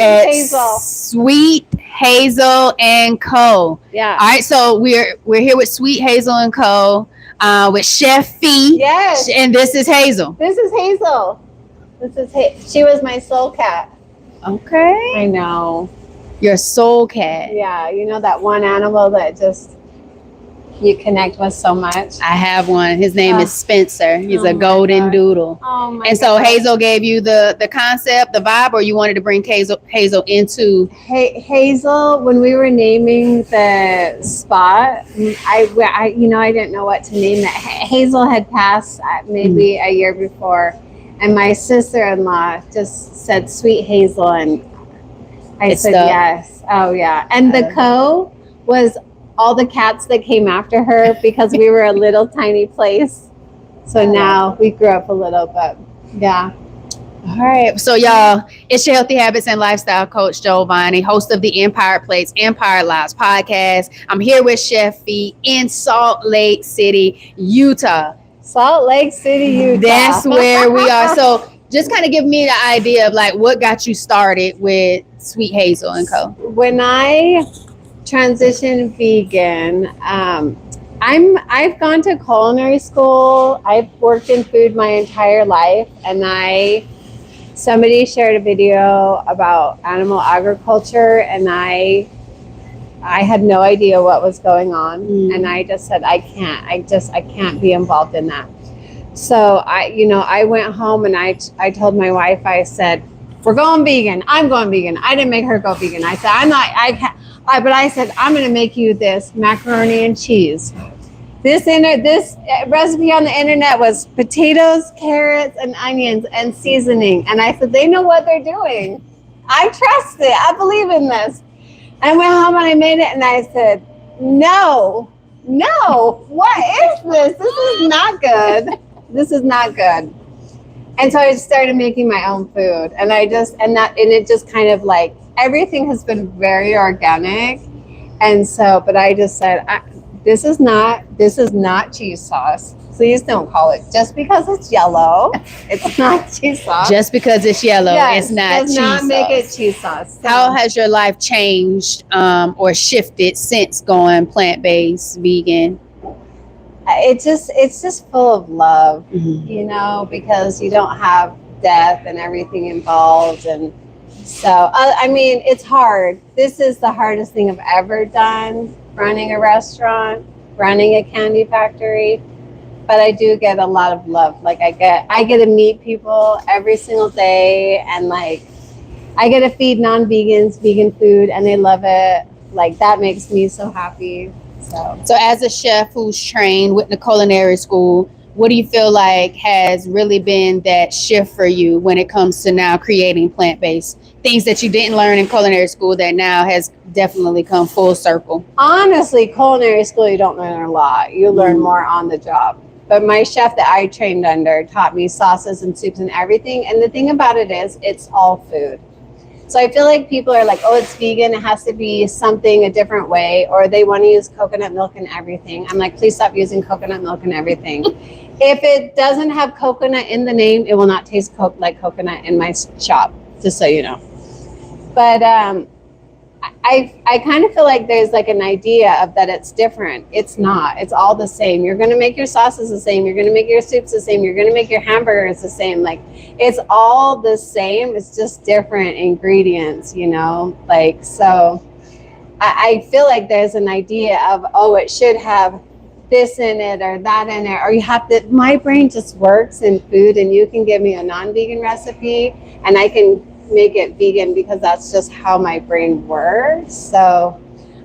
At Hazel. Sweet Hazel and Co. Yeah. All right, so we're here with Sweet Hazel and Co. With Chef Fee. Yes. And this is Hazel. This is Hazel. She was my soul cat. Okay. I know. Your soul cat. Yeah, you know that one animal that just you connect with so much. I have one. His name is Spencer. He's a my golden God. doodle. Oh my And so God. Hazel gave you the concept, the vibe, or you wanted to bring Hazel into. Hazel, when we were naming the spot, I didn't know what to name it. Hazel had passed maybe a year before, and my sister-in-law just said Sweet Hazel, and I said yes. Oh yeah, and the Co was all the cats that came after her because we were a little tiny place. So now we grew up a little bit. Yeah. All right. So, y'all, it's your healthy habits and lifestyle coach, Jovonnie, host of the Empire Plates, Empire Lives podcast. I'm here with Chef Fee in Salt Lake City, Utah. Salt Lake City, Utah. That's where we are. So, just kind of give me the idea of like what got you started with Sweet Hazel and Co. When I transitioned vegan, I've gone to culinary school. I've worked in food my entire life, and somebody shared a video about animal agriculture, and I had no idea what was going on, and I just said I can't be involved in that. So I went home and I told my wife, I said, we're going vegan. I'm going vegan. I didn't make her go vegan. I said but I said I'm going to make you this macaroni and cheese. This recipe on the internet was potatoes, carrots, and onions and seasoning. And I said, they know what they're doing. I trust it. I believe in this. I went home and I made it and I said, no, what is this? This is not good. This is not good. And so I started making my own food. And it just kind of like, everything has been very organic. And so, but I just said, this is not cheese sauce. Please don't call it just because it's yellow. It's not cheese sauce. Just because it's yellow, yes, it's not cheese sauce. Does not make it cheese sauce. So. How has your life changed or shifted since going plant-based, vegan? It's just full of love, because you don't have death and everything involved, and so it's hard. This is the hardest thing I've ever done. Running a restaurant, running a candy factory, but I do get a lot of love. Like I get to meet people every single day, and like I get to feed non-vegans vegan food, and they love it. Like that makes me so happy. So as a chef who's trained with the culinary school, what do you feel like has really been that shift for you when it comes to now creating plant-based things that you didn't learn in culinary school that now has definitely come full circle? Honestly, culinary school, you don't learn a lot. You learn more on the job. But my chef that I trained under taught me sauces and soups and everything. And the thing about it is, it's all food. So I feel like people are like, oh, it's vegan, it has to be something a different way, or they want to use coconut milk in everything. I'm like, please stop using coconut milk in everything. If it doesn't have coconut in the name, it will not taste like coconut in my shop, just so you know. But I kind of feel like there's like an idea of that it's different. It's not. It's all the same. You're going to make your sauces the same. You're going to make your soups the same. You're going to make your hamburgers the same. Like, it's all the same. It's just different ingredients, like, so I feel like there's an idea of, oh, it should have this in it or that in it, or you have to, my brain just works in food, and you can give me a non-vegan recipe and I can make it vegan because that's just how my brain works. So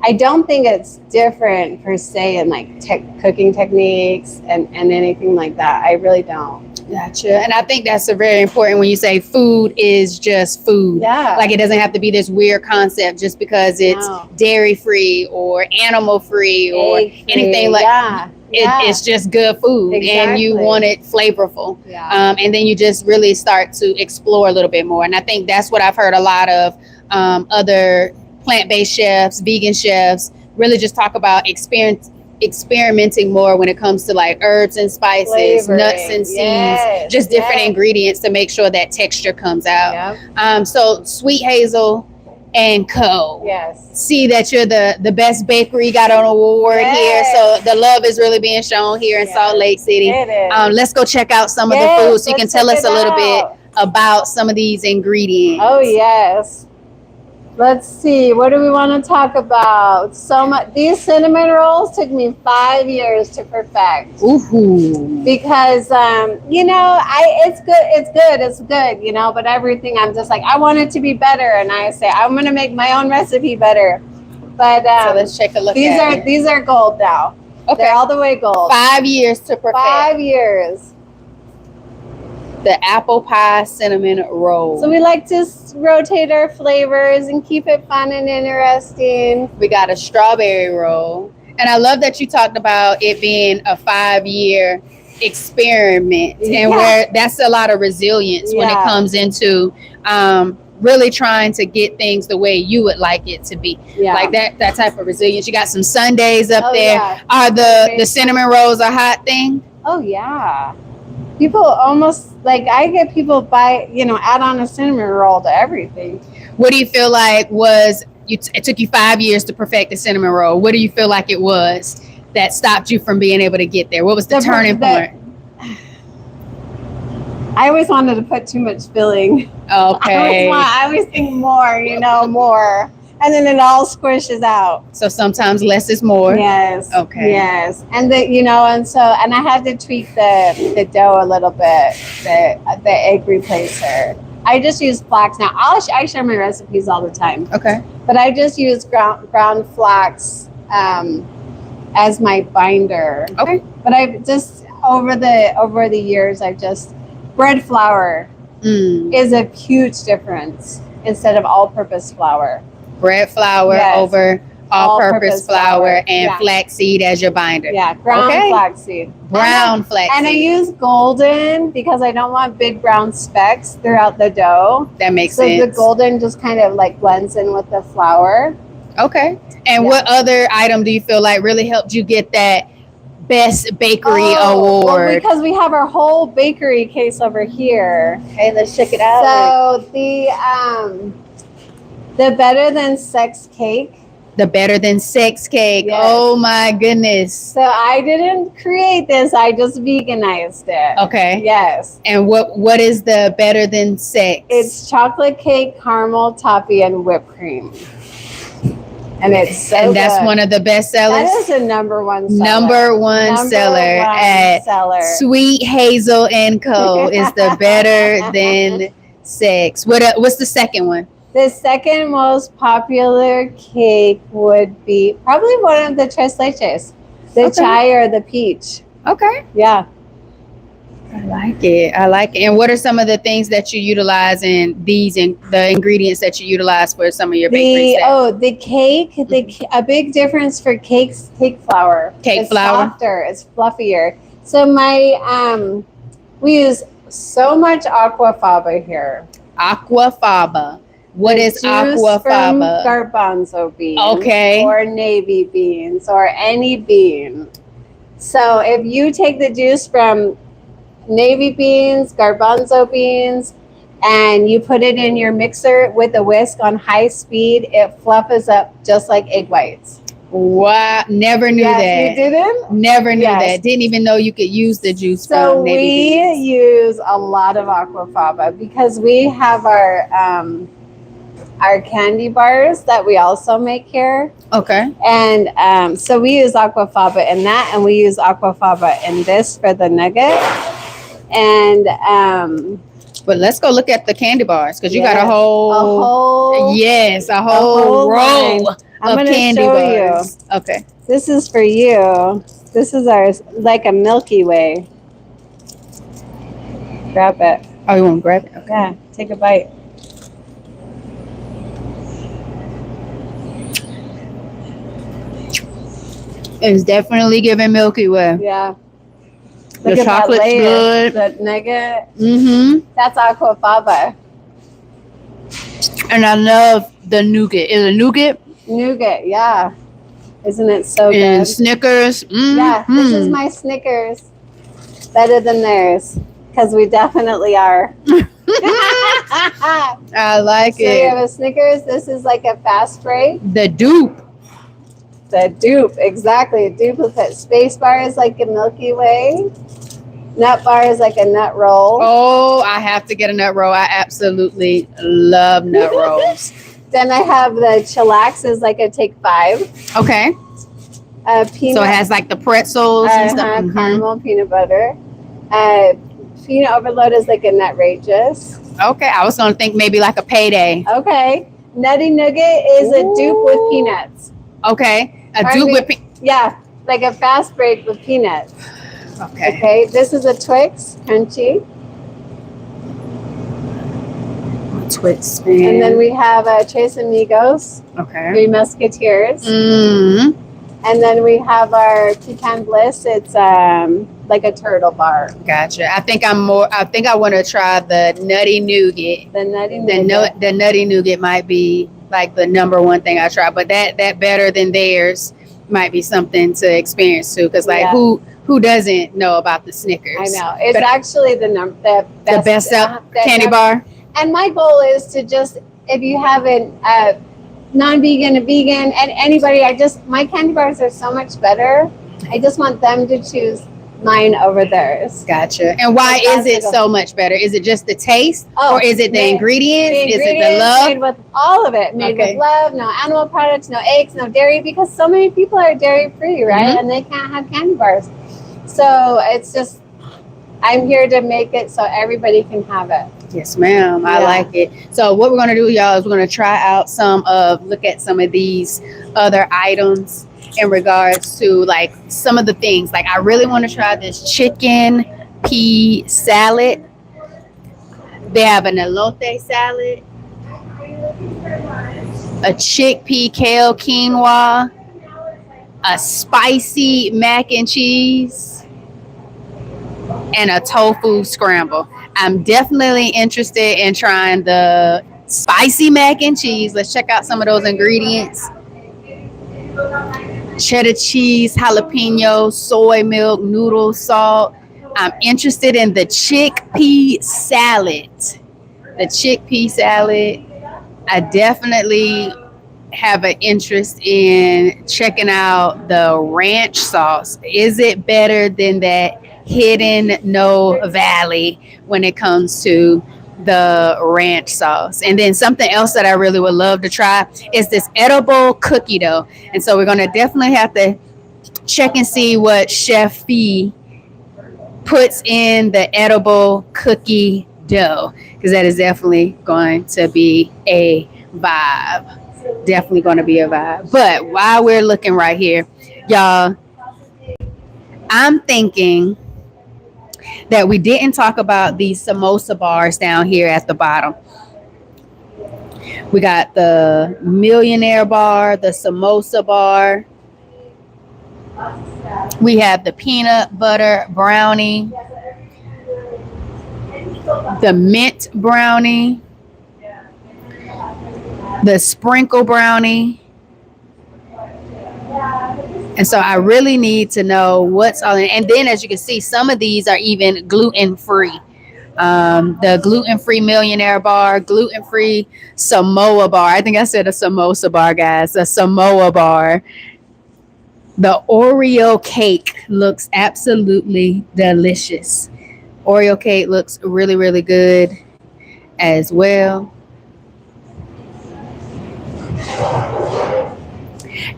I don't think it's different per se in like cooking techniques and anything like that. I really don't. Gotcha. And I think that's a very important when you say food is just food. Yeah. Like it doesn't have to be this weird concept just because it's dairy free or animal free or anything like that. It's just good food, and you want it flavorful. Yeah. And then you just really start to explore a little bit more. And I think that's what I've heard a lot of other plant-based chefs, vegan chefs, really just talk about experimenting more when it comes to like herbs and spices, Flavoring. nuts and seeds, Yes, just different yes. ingredients to make sure that texture comes out. Yep. So Sweet Hazel and Co. Yes. See that you're the best bakery, got an award Yes. here, so the love is really being shown here in Yes. Salt Lake City. It is. Let's go check out some Yes, of the food so you can let's tell check us it a little bit out. about some of these ingredients. Oh yes. Let's see. What do we want to talk about? So much. These cinnamon rolls took me 5 years to perfect. Ooh. Because it's good, but everything I'm just like, I want it to be better, and I say I'm gonna make my own recipe better. But So let's take a look these at it. these are gold now. Okay. They're all the way gold. 5 years to perfect 5 years. the apple pie cinnamon roll. So we like to rotate our flavors and keep it fun and interesting. We got a strawberry roll. And I love that you talked about it being a 5-year experiment, and where that's a lot of resilience when it comes into really trying to get things the way you would like it to be. Like that type of resilience. You got some sundaes up there. Yeah. Are the cinnamon rolls a hot thing? Oh yeah. People almost like, I get people add on a cinnamon roll to everything. What do you feel like it took you 5 years to perfect the cinnamon roll? What do you feel like it was that stopped you from being able to get there? What was the turning point? I always wanted to put too much filling. Okay. I always think more, more. And then it all squishes out. So sometimes less is more. Yes. Okay. Yes. And and I had to tweak the dough a little bit, the egg replacer. I just use flax now. I share my recipes all the time. Okay. But I just use ground flax as my binder. Okay. But I've just over the years, bread flour is a huge difference instead of all-purpose flour. Bread flour over all-purpose flour and flaxseed as your binder. Yeah, ground flaxseed. Brown flaxseed. And I use golden because I don't want big brown specks throughout the dough. That makes sense. So the golden just kind of like blends in with the flour. Okay. And what other item do you feel like really helped you get that Best Bakery Award? Well, because we have our whole bakery case over here. Okay, let's check it out. So the Better Than Sex cake. The Better Than Sex cake. Yes. Oh my goodness. So I didn't create this. I just veganized it. Okay. Yes. And what is the Better Than Sex? It's chocolate cake, caramel toffee, and whipped cream. And it's so and that's good. one of the best sellers. That is a number one seller. Number one seller. Sweet Hazel Co. is the Better Than Sex. What's the second one? The second most popular cake would be probably one of the tres leches, the chai or the peach. Okay. Yeah. I like it. And what are some of the things that you utilize in these and the ingredients that you utilize for some of your bakery stuff? The cake. A big difference for cake flour. Cake flour. It's softer. It's fluffier. So we use so much aquafaba here. Aquafaba. What is aquafaba? From garbanzo beans. Okay. Or navy beans or any bean. So if you take the juice from navy beans, garbanzo beans, and you put it in your mixer with a whisk on high speed, it fluffs up just like egg whites. Wow, never knew that. You didn't? Never knew that. Didn't even know you could use the juice from navy beans. We use a lot of aquafaba because we have our candy bars that we also make here. Okay. And so we use aquafaba in that, and we use aquafaba in this for the nugget. And but let's go look at the candy bars because you got a whole row of candy bars. You. Okay. This is for you. This is ours, like a Milky Way. Grab it. Oh, you want to grab it? Okay. Yeah, take a bite. It's definitely giving Milky Way. Yeah. The chocolate's good. The nugget. Mm-hmm. That's aquafaba. And I love the nougat. Is it nougat? Nougat, yeah. Isn't it so And good? Snickers. Yeah, this is my Snickers. Better than theirs, because we definitely are. I like So it. you have a Snickers. This is like a fast break. The dupe. The dupe, exactly. A duplicate. Space bar is like a Milky Way. Nut bar is like a nut roll. Oh, I have to get a nut roll. I absolutely love nut rolls. Then I have the chillax is like a Take 5. Okay. Peanut. So it has like the pretzels and stuff. Caramel peanut butter. Peanut overload is like a Nutrageous. Okay, I was gonna think maybe like a payday. Okay. Nutty Nugget is a dupe with peanuts. Okay, a dupe with yeah, like a fast break with peanuts. Okay. Okay, this is a Twix crunchy. Twix. And then we have a Tres Amigos. Okay. 3 Musketeers. Mm-hmm. And then we have our Pecan Bliss. It's like a turtle bar. Gotcha. I think I want to try the Nutty Nougat. The Nutty Nougat. The Nutty Nougat might be like the number one thing I try, but that better than theirs might be something to experience too. Because like who doesn't know about the Snickers? I know it's actually the best candy bar. And my goal is to just, if you have a non-vegan, a vegan, and anybody, my candy bars are so much better. I just want them to choose mine over theirs. Gotcha. And why is it so much better? Is it just the taste, or is it the ingredients? Is it the love? Made with all of it. Made with love. No animal products. No eggs. No dairy. Because so many people are dairy free, right? Mm-hmm. And they can't have candy bars. So it's just, I'm here to make it so everybody can have it. Yes, ma'am. I like it. So what we're going to do, y'all, is we're going to try out look at some of these other items in regards to like some of the things. Like I really want to try this chicken pea salad. They have an elote salad, a chickpea kale quinoa, a spicy mac and cheese, and a tofu scramble. I'm definitely interested in trying the spicy mac and cheese. Let's check out some of those ingredients. Cheddar cheese, jalapeno, soy milk, noodle, salt. I'm interested in the chickpea salad. The chickpea salad. I definitely have an interest in checking out the ranch sauce. Is it better than that Hidden No Valley when it comes to the ranch sauce? And then something else that I really would love to try is this edible cookie dough. And so we're going to definitely have to check and see what Chef Fee puts in the edible cookie dough, because that is definitely going to be a vibe. Definitely going to be a vibe. But while we're looking right here, y'all, I'm thinking that we didn't talk about these samosa bars down here at the bottom. We got the millionaire bar, the samosa bar. We have the peanut butter brownie, the mint brownie, the sprinkle brownie. And so I really need to know what's all in. And then as you can see, some of these are even gluten-free. The gluten-free millionaire bar, gluten-free Samoa bar. I think I said a samosa bar, guys. A Samoa bar. The Oreo cake looks absolutely delicious. Oreo cake looks really, really good as well.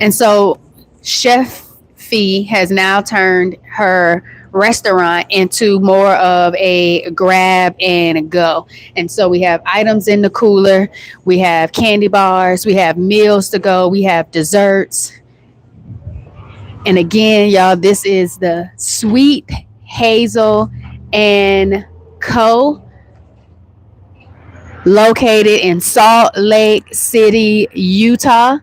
And so Chef Fee has now turned her restaurant into more of a grab and go. And so we have items in the cooler. We have candy bars. We have meals to go. We have desserts. And again, y'all, this is the Sweet Hazel Co, located in Salt Lake City, Utah.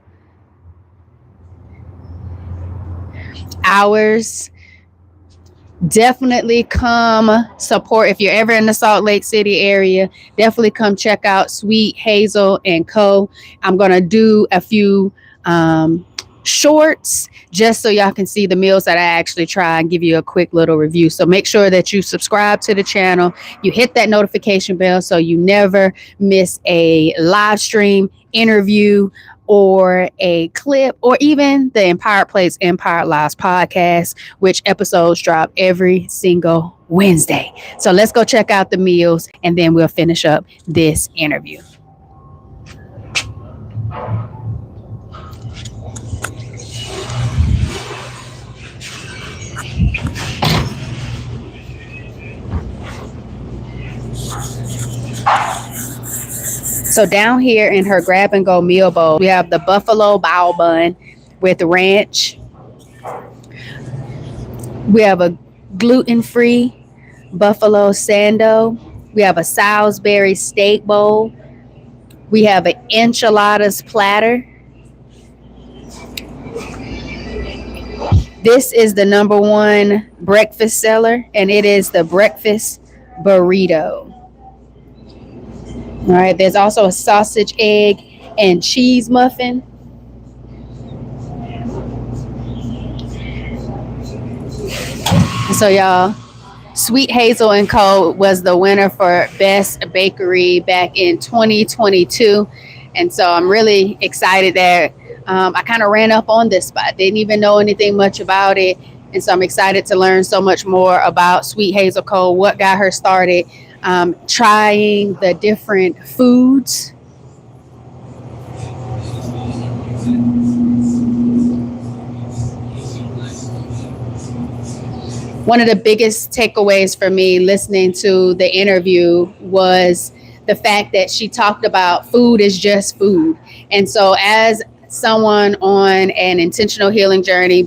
Hours. Definitely come support. If you're ever in the Salt Lake City area, definitely come check out Sweet Hazel Co. I'm going to do a few shorts just so y'all can see the meals that I actually try and give you a quick little review. So make sure that you subscribe to the channel, you hit that notification bell so you never miss a live stream, interview, or a clip, or even the Empire Plates, Empire Lives podcast, which episodes drop every single Wednesday. So let's go check out the meals and then we'll finish up this interview. So down here in her grab and go meal bowl, we have the buffalo bao bun with ranch. We have a gluten-free buffalo sando. We have a Salisbury steak bowl. We have an enchiladas platter. This is the #1 breakfast seller, and it is the breakfast burrito. All right, there's also a sausage, egg, and cheese muffin. So y'all, Sweet Hazel Co was the winner for Best Bakery back in 2022. And so I'm really excited that I kind of ran up on this spot. Didn't even know anything much about it. And so I'm excited to learn so much more about Sweet Hazel Co, what got her started, trying the different foods. One of the biggest takeaways for me listening to the interview was the fact that she talked about food is just food. And so as someone on an intentional healing journey,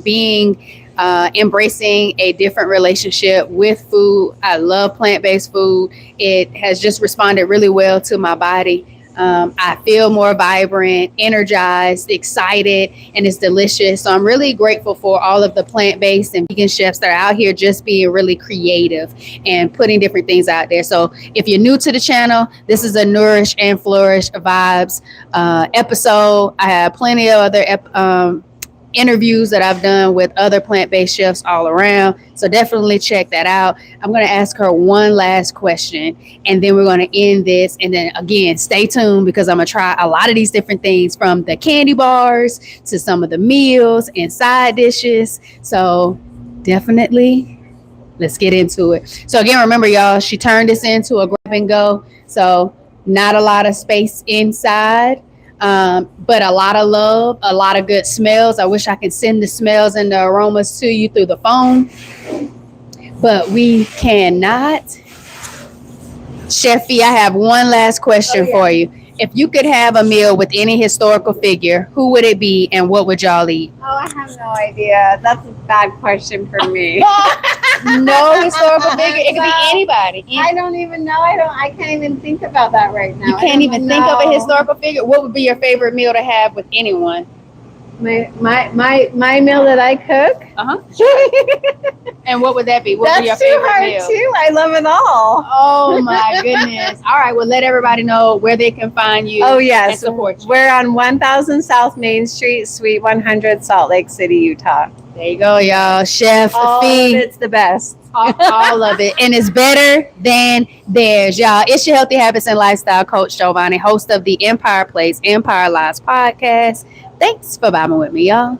embracing a different relationship with food. I love plant-based food. It has just responded really well to my body. I feel more vibrant, energized, excited, and it's delicious. So I'm really grateful for all of the plant-based and vegan chefs that are out here just being really creative and putting different things out there. So if you're new to the channel, this is a Nourish and Flourish Vibes episode. I have plenty of other interviews that I've done with other plant-based chefs all around. So definitely check that out. I'm going to ask her one last question and then we're going to end this. And then again, stay tuned because I'm going to try a lot of these different things, from the candy bars to some of the meals and side dishes. So definitely let's get into it. So again, remember y'all, she turned this into a grab and go. So not a lot of space inside. But a lot of love, a lot of good smells. I wish I could send the smells and the aromas to you through the phone, but we cannot. Chefy, I have one last question for you. If you could have a meal with any historical figure, who would it be and what would y'all eat? Oh, I have no idea. That's a bad question for me. No historical figure. It could be anybody. I don't even know. I can't even think about that right now. You can't even think of a historical figure. What would be your favorite meal to have with anyone? My meal that I cook. And what would that be? What would be your That's too favorite hard meal? too. I love it all. Oh my goodness! All right, well, let everybody know where they can find you. Oh yes, and support you. We're on 1000 South Main Street, Suite 100, Salt Lake City, Utah. There you go, y'all. Chef All Fee. of it's the best. All of it, and it's better than theirs, y'all. It's your healthy habits and lifestyle coach, Jovonnie, host of the Empire Plates, Empire Lives podcast. Thanks for vibing with me, y'all.